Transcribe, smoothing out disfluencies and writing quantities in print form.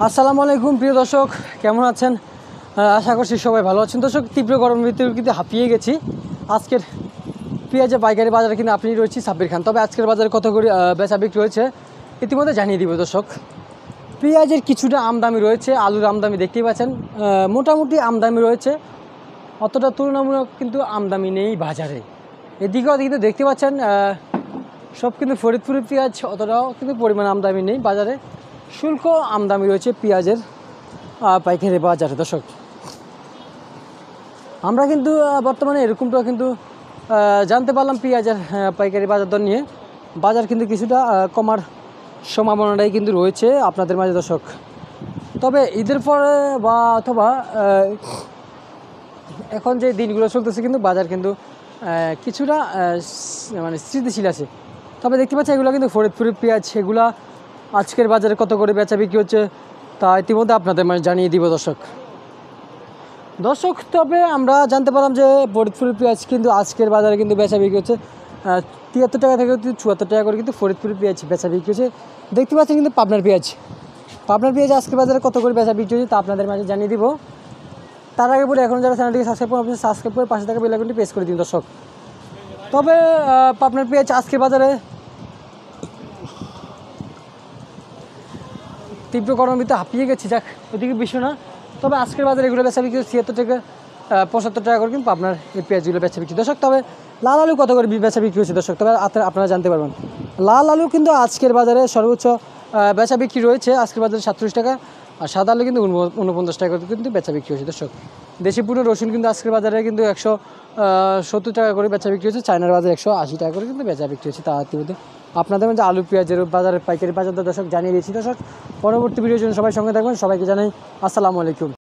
আসসালামু আলাইকুম প্রিয় দর্শক, কেমন আছেন? আশা করছি সবাই ভালো আছেন। দর্শক, তীব্র গরমের ভিতরে কিন্তু হাঁপিয়ে গেছি। আজকের পেঁয়াজের পাইকারি বাজারে কিন্তু আপনি রয়েছি সাব্বির খান। তবে আজকের বাজারে কত করে বেচা বিক্রি রয়েছে ইতিমধ্যে জানিয়ে দিব। দর্শক, পেঁয়াজের কিছুটা আমদানি রয়েছে, আলুর আমদানি দেখতেই পাচ্ছেন, মোটামুটি আমদানি রয়েছে, অতটা তুলনামূলক কিন্তু আমদানি নেই বাজারে। এদিকেও কিন্তু দেখতে পাচ্ছেন সব কিন্তু ফরিদপুরের পেঁয়াজ অতটাও কিন্তু পরিমাণ আমদানি নেই বাজারে। শুল্ক আমদানি রয়েছে পেঁয়াজের পাইকারি বাজারে। দর্শক, আমরা কিন্তু বর্তমানে এরকমটা কিন্তু জানতে পারলাম পেঁয়াজের পাইকারি বাজার দর নিয়ে। বাজার কিন্তু কিছুটা কমার সম্ভাবনাটাই কিন্তু রয়েছে আপনাদের মাঝে দর্শক। তবে ঈদের পরে বা অথবা এখন যে দিনগুলো চলতেছে কিন্তু বাজার কিন্তু কিছুটা মানে স্থিতিশীল আছে। তবে দেখতে পাচ্ছি এগুলো কিন্তু ফরিদপুরের পেঁয়াজ, সেগুলা আজকের বাজারে কত করে বেচা বিক্রি হচ্ছে তা ইতিমধ্যে আপনাদের মানে জানিয়ে দিব দর্শক। তবে আমরা জানতে পারলাম যে ফরিদপুরের পেঁয়াজ কিন্তু আজকের বাজারে কিন্তু বেচা বিক্রি হচ্ছে 73 টাকা থেকে 74 টাকা করে কিন্তু ফরিদপুরের পেঁয়াজ বেচা বিক্রি হচ্ছে। দেখতে পাচ্ছেন কিন্তু পাবনার পেঁয়াজ আজকের বাজারে কত করে বেচা বিক্রি হচ্ছে তা আপনাদের মাঝে জানিয়ে দিব। তার আগে বলে এখন যারা চ্যানেলটিকে সাবস্ক্রাইব করে পাশে থাকা বেল আইকনটি প্রেস করে দিন দর্শক। তবে পাবনার পেঁয়াজ আজকের বাজারে তীব্র গরমের ভিতরে হাঁপিয়ে গেছি, যাক ওইদিকে বিষয় না। তবে আজকের বাজারে এগুলো বেচা বিক্রি 76 থেকে 75 টাকা করে কিন্তু আপনার এই পেঁয়াজগুলো বেচা বিক্রি দর্শক। তবে লাল আলু কত করে বেচা বিক্রি হচ্ছে দর্শক, তবে আপনারা জানতে পারবেন। লাল আলু কিন্তু আজকের বাজারে সর্বোচ্চ বেচা বিক্রি রয়েছে আজকের বাজারে 37 টাকা, আর সাদা আলু কিন্তু 49 টাকা করে কিন্তু বেচা বিক্রি হচ্ছে দর্শক। দেশি পুরো রসুন কিন্তু আজকের বাজারে কিন্তু 170 টাকা করে বেচা বিক্রি হচ্ছে, চায়নার বাজারে 180 টাকা করে কিন্তু বেচা বিক্রি হচ্ছে। তা ইতিমধ্যে আপনাদের মধ্যে আলু পেঁয়াজের বাজারের পাইকারি বাজার দর্শক জানিয়ে দিয়েছি দর্শক। পরবর্তী ভিডিওর জন্য সবাই সঙ্গে থাকবেন। সবাইকে জানাই আসসালামু আলাইকুম।